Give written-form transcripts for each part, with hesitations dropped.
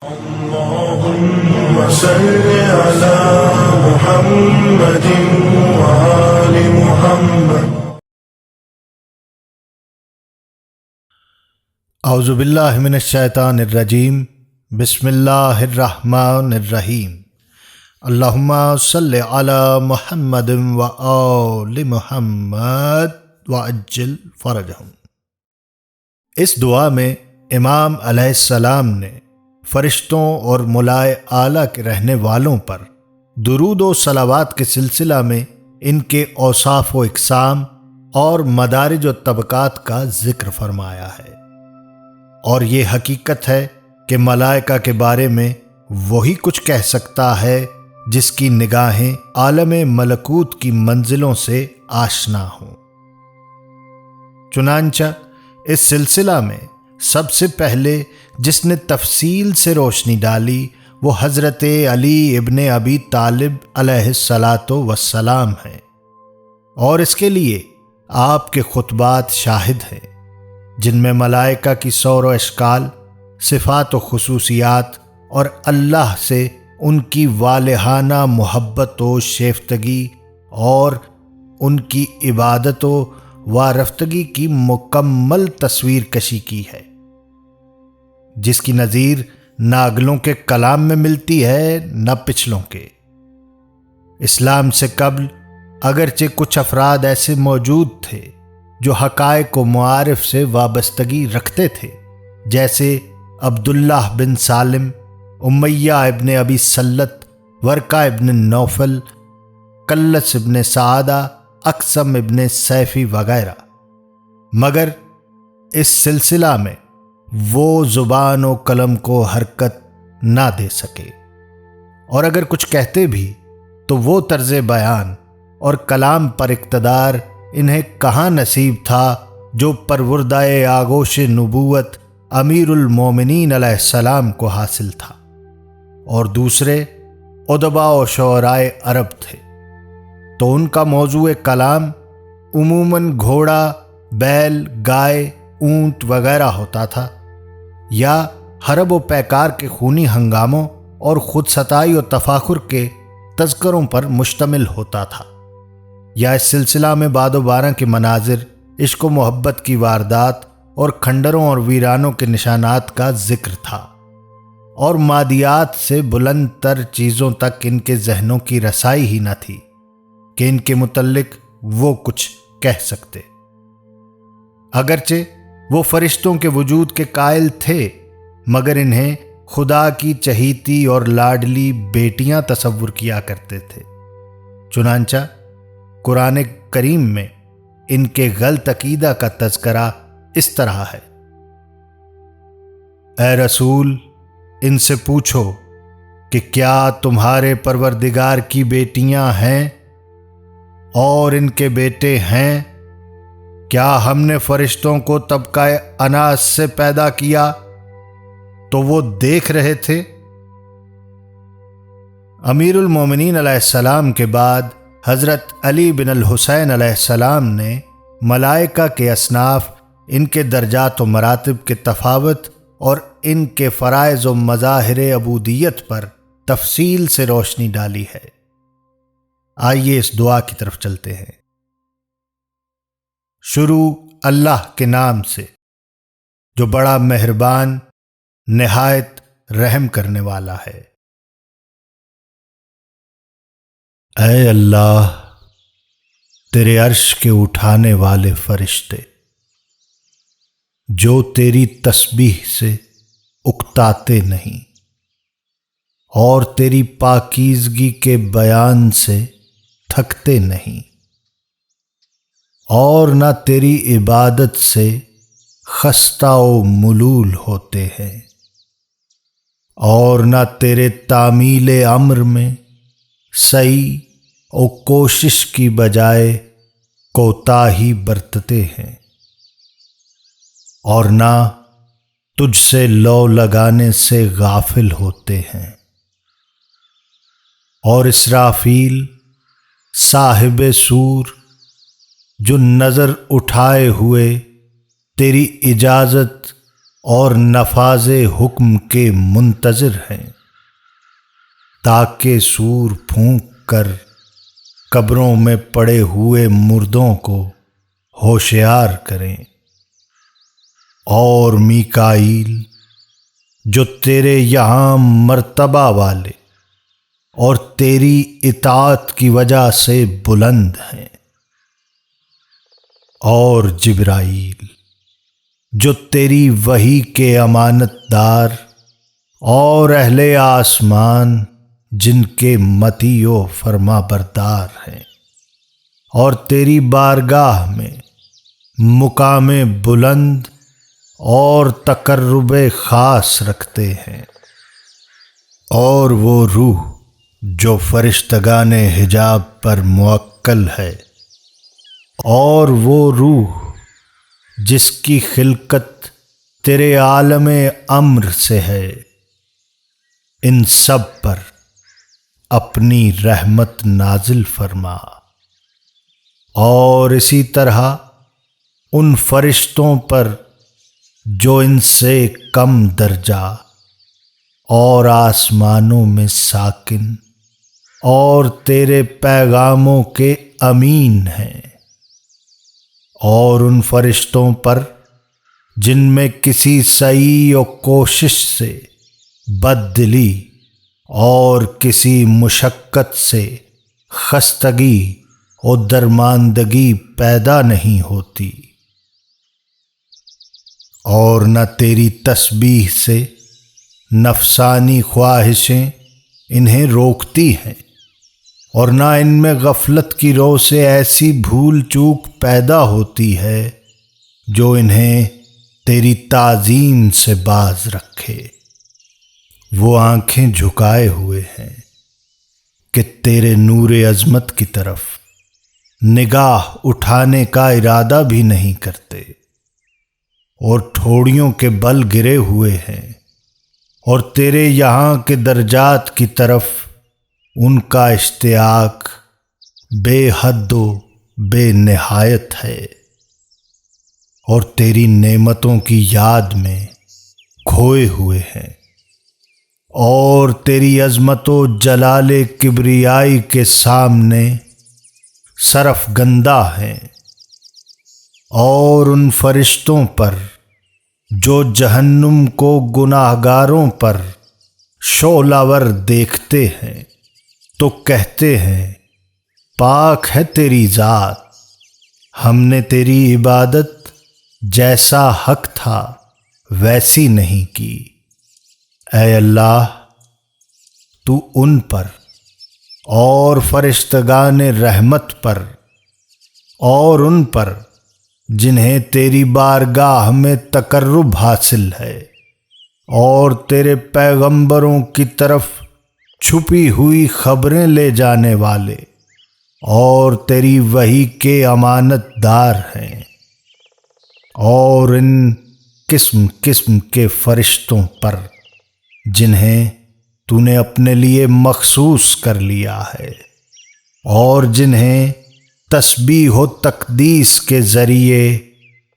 اللهم صل على محمد وآل محمد. اعوذ باللہ من الشیطان الرجیم. بسم اللہ الرحمن الرحیم. اللہم صل علی محمد وآل محمد وعجل فرجہم. اس دعا میں امام علیہ السلام نے فرشتوں اور ملائے اعلیٰ کے رہنے والوں پر درود و صلوات کے سلسلہ میں ان کے اوصاف و اقسام اور مدارج و طبقات کا ذکر فرمایا ہے، اور یہ حقیقت ہے کہ ملائکہ کے بارے میں وہی کچھ کہہ سکتا ہے جس کی نگاہیں عالم ملکوت کی منزلوں سے آشنا ہوں. چنانچہ اس سلسلہ میں سب سے پہلے جس نے تفصیل سے روشنی ڈالی وہ حضرت علی ابن ابی طالب علیہ الصلاۃ والسلام ہیں، اور اس کے لیے آپ کے خطبات شاہد ہیں جن میں ملائکہ کی سور و اشکال، صفات و خصوصیات اور اللہ سے ان کی والہانہ محبت و شیفتگی اور ان کی عبادت و وارفتگی کی مکمل تصویر کشی کی ہے، جس کی نظیر نہ اگلوں کے کلام میں ملتی ہے نہ پچھلوں کے. اسلام سے قبل اگرچہ کچھ افراد ایسے موجود تھے جو حقائق و معارف سے وابستگی رکھتے تھے، جیسے عبداللہ بن سالم، امیہ ابن ابی سلت، ورقہ ابن نوفل، کلس ابن سعادہ، اقسم ابن سیفی وغیرہ، مگر اس سلسلہ میں وہ زبان و قلم کو حرکت نہ دے سکے، اور اگر کچھ کہتے بھی تو وہ طرز بیان اور کلام پر اقتدار انہیں کہاں نصیب تھا جو پروردہ آغوش نبوت امیر المومنین علیہ السلام کو حاصل تھا، اور دوسرے ادباء و شعرائے عرب تھے، تو ان کا موضوع کلام عموماً گھوڑا، بیل، گائے، اونٹ وغیرہ ہوتا تھا، یا حرب و پیکار کے خونی ہنگاموں اور خود ستائی و تفاخر کے تذکروں پر مشتمل ہوتا تھا، یا اس سلسلہ میں باد و بارہ کے مناظر، عشق و محبت کی واردات اور کھنڈروں اور ویرانوں کے نشانات کا ذکر تھا، اور مادیات سے بلند تر چیزوں تک ان کے ذہنوں کی رسائی ہی نہ تھی کہ ان کے متعلق وہ کچھ کہہ سکتے. اگرچہ وہ فرشتوں کے وجود کے قائل تھے، مگر انہیں خدا کی چہیتی اور لاڈلی بیٹیاں تصور کیا کرتے تھے. چنانچہ قرآن کریم میں ان کے غلط عقیدہ کا تذکرہ اس طرح ہے: اے رسول، ان سے پوچھو کہ کیا تمہارے پروردگار کی بیٹیاں ہیں اور ان کے بیٹے ہیں؟ کیا ہم نے فرشتوں کو طبقہ اناس سے پیدا کیا تو وہ دیکھ رہے تھے؟ امیر المومنین علیہ السلام کے بعد حضرت علی بن الحسین علیہ السلام نے ملائکہ کے اصناف، ان کے درجات و مراتب کے تفاوت اور ان کے فرائض و مظاہر عبودیت پر تفصیل سے روشنی ڈالی ہے. آئیے اس دعا کی طرف چلتے ہیں. شروع اللہ کے نام سے جو بڑا مہربان، نہایت رحم کرنے والا ہے. اے اللہ، تیرے عرش کے اٹھانے والے فرشتے جو تیری تسبیح سے اکتاتے نہیں اور تیری پاکیزگی کے بیان سے تھکتے نہیں، اور نہ تیری عبادت سے خستہ و ملول ہوتے ہیں، اور نہ تیرے تعمیل امر میں سعی و کوشش کی بجائے کوتاہی برتتے ہیں، اور نہ تجھ سے لو لگانے سے غافل ہوتے ہیں. اور اسرافیل صاحب سور جو نظر اٹھائے ہوئے تیری اجازت اور نفاذ حکم کے منتظر ہیں، تاکہ سور پھونک کر قبروں میں پڑے ہوئے مردوں کو ہوشیار کریں۔ اور میکائیل جو تیرے یہاں مرتبہ والے اور تیری اطاعت کی وجہ سے بلند ہیں، اور جبرائیل جو تیری وحی کے امانت دار اور اہل آسمان جن کے مطیع و فرما بردار ہیں، اور تیری بارگاہ میں مقام بلند اور تقرب خاص رکھتے ہیں۔ اور وہ روح جو فرشتگان حجاب پر موکل ہے، اور وہ روح جس کی خلقت تیرے عالم امر سے ہے، ان سب پر اپنی رحمت نازل فرما۔ اور اسی طرح ان فرشتوں پر جو ان سے کم درجہ اور آسمانوں میں ساکن اور تیرے پیغاموں کے امین ہیں، اور ان فرشتوں پر جن میں کسی سعی و کوشش سے بد دلی اور کسی مشقت سے خستگی اور درماندگی پیدا نہیں ہوتی، اور نہ تیری تسبیح سے نفسانی خواہشیں انہیں روکتی ہیں، اور نہ ان میں غفلت کی رو سے ایسی بھول چوک پیدا ہوتی ہے جو انہیں تیری تعظیم سے باز رکھے۔ وہ آنکھیں جھکائے ہوئے ہیں کہ تیرے نور عظمت کی طرف نگاہ اٹھانے کا ارادہ بھی نہیں کرتے، اور ٹھوڑیوں کے بل گرے ہوئے ہیں، اور تیرے یہاں کے درجات کی طرف ان کا اشتیاق بے حد و بے نہایت ہے، اور تیری نعمتوں کی یاد میں کھوئے ہوئے ہیں، اور تیری عظمت و جلال کبریائی کے سامنے صرف گندہ ہیں۔ اور ان فرشتوں پر جو جہنم کو گناہگاروں پر شعلہ ور دیکھتے ہیں تو کہتے ہیں، پاک ہے تیری ذات، ہم نے تیری عبادت جیسا حق تھا ویسی نہیں کی۔ اے اللہ، تو ان پر اور فرشتگان رحمت پر اور ان پر جنہیں تیری بارگاہ میں تقرب حاصل ہے، اور تیرے پیغمبروں کی طرف چھپی ہوئی خبریں لے جانے والے اور تیری وحی کے امانت دار ہیں، اور ان قسم قسم کے فرشتوں پر جنہیں تو نے اپنے لیے مخصوص کر لیا ہے، اور جنہیں تسبیح و تقدیس کے ذریعے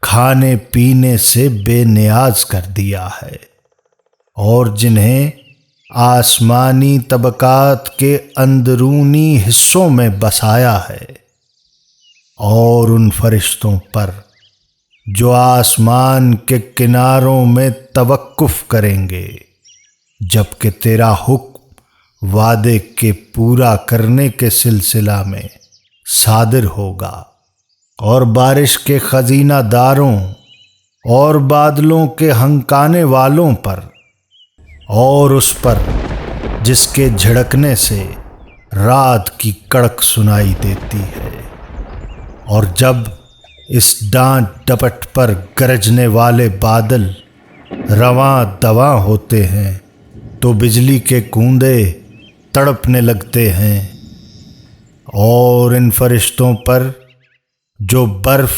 کھانے پینے سے بے نیاز کر دیا ہے، اور جنہیں آسمانی طبقات کے اندرونی حصوں میں بسایا ہے، اور ان فرشتوں پر جو آسمان کے کناروں میں توقف کریں گے جبکہ تیرا حکم وعدے کے پورا کرنے کے سلسلہ میں صادر ہوگا، اور بارش کے خزینہ داروں اور بادلوں کے ہنکانے والوں پر، اور اس پر جس کے جھڑکنے سے رات کی کڑک سنائی دیتی ہے، اور جب اس ڈانٹ ڈپٹ پر گرجنے والے بادل رواں دواں ہوتے ہیں تو بجلی کے کوندے تڑپنے لگتے ہیں، اور ان فرشتوں پر جو برف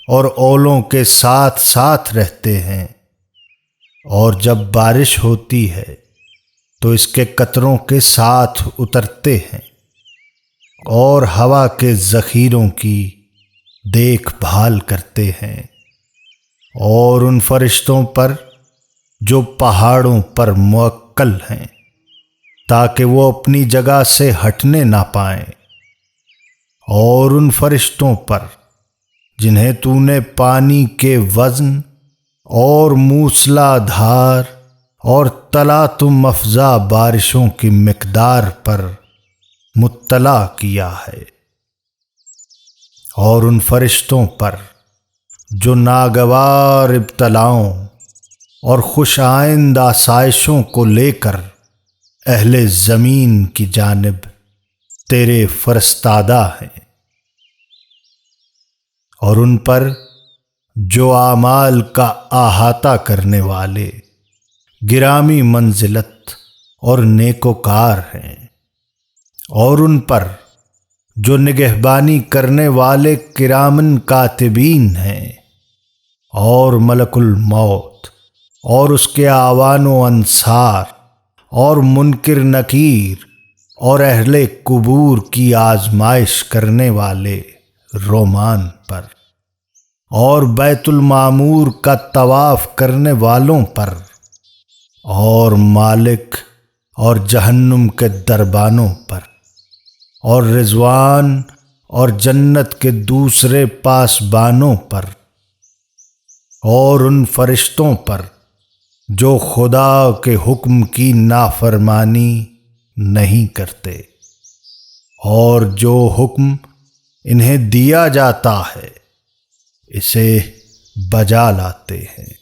اور اولوں کے ساتھ ساتھ رہتے ہیں، اور جب بارش ہوتی ہے تو اس کے قطروں کے ساتھ اترتے ہیں، اور ہوا کے ذخیروں کی دیکھ بھال کرتے ہیں، اور ان فرشتوں پر جو پہاڑوں پر موکل ہیں تاکہ وہ اپنی جگہ سے ہٹنے نہ پائیں، اور ان فرشتوں پر جنہیں تو نے پانی کے وزن اور موسلا دھار اور تلاطم افزا بارشوں کی مقدار پر مطلع کیا ہے، اور ان فرشتوں پر جو ناگوار ابتلاؤں اور خوش آئند آسائشوں کو لے کر اہل زمین کی جانب تیرے فرستادہ ہیں، اور ان پر جو اعمال کا احاطہ کرنے والے گرامی منزلت اور نیکوکار ہیں، اور ان پر جو نگہبانی کرنے والے کرامن کاتبین ہیں، اور ملک الموت اور اس کے اعوان و انصار اور منکر نکیر اور اہل قبور کی آزمائش کرنے والے رومان پر، اور بیت المعمور کا طواف کرنے والوں پر، اور مالک اور جہنم کے دربانوں پر، اور رضوان اور جنت کے دوسرے پاسبانوں پر، اور ان فرشتوں پر جو خدا کے حکم کی نافرمانی نہیں کرتے اور جو حکم انہیں دیا جاتا ہے اسے بجا لاتے ہیں،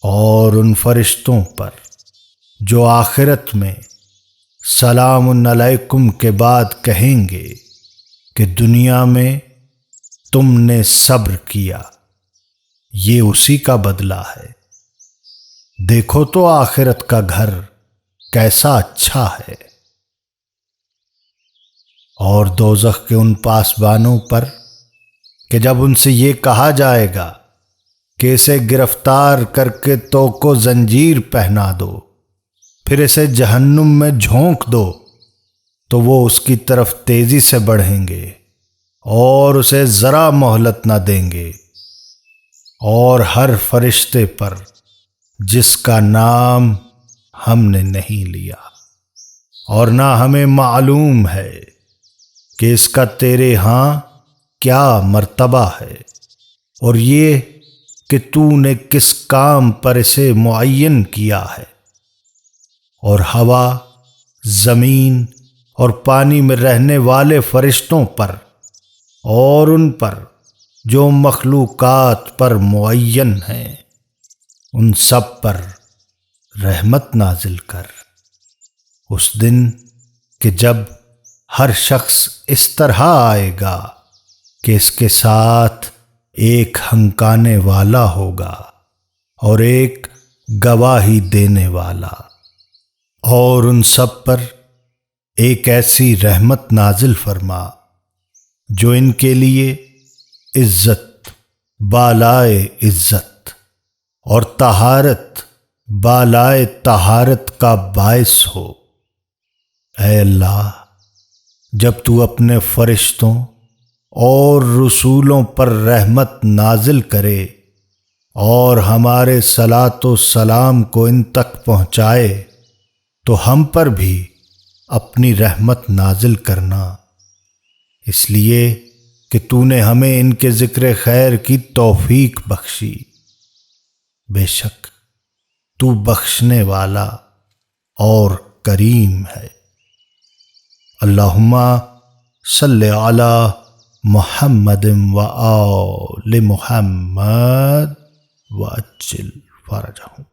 اور ان فرشتوں پر جو آخرت میں سلام علیکم کے بعد کہیں گے کہ دنیا میں تم نے صبر کیا، یہ اسی کا بدلہ ہے، دیکھو تو آخرت کا گھر کیسا اچھا ہے۔ اور دوزخ کے ان پاسبانوں پر کہ جب ان سے یہ کہا جائے گا کہ اسے گرفتار کر کے تو کو زنجیر پہنا دو، پھر اسے جہنم میں جھونک دو، تو وہ اس کی طرف تیزی سے بڑھیں گے اور اسے ذرا مہلت نہ دیں گے، اور ہر فرشتے پر جس کا نام ہم نے نہیں لیا اور نہ ہمیں معلوم ہے کہ اس کا تیرے ہاں کیا مرتبہ ہے، اور یہ کہ تو نے کس کام پر اسے معین کیا ہے، اور ہوا، زمین اور پانی میں رہنے والے فرشتوں پر اور ان پر جو مخلوقات پر معین ہیں ان سب پر رحمت نازل کر، اس دن کہ جب ہر شخص اس طرح آئے گا کہ اس کے ساتھ ایک ہنکانے والا ہوگا اور ایک گواہی دینے والا، اور ان سب پر ایک ایسی رحمت نازل فرما جو ان کے لیے عزت بالائے عزت اور طہارت بالائے طہارت کا باعث ہو۔ اے اللہ، جب تو اپنے فرشتوں اور رسولوں پر رحمت نازل کرے اور ہمارے صلاۃ و سلام کو ان تک پہنچائے تو ہم پر بھی اپنی رحمت نازل کرنا، اس لیے کہ تو نے ہمیں ان کے ذکر خیر کی توفیق بخشی، بے شک تو بخشنے والا اور کریم ہے۔ اللہم صلی علی محمد و آل محمد وعجل فرجہم۔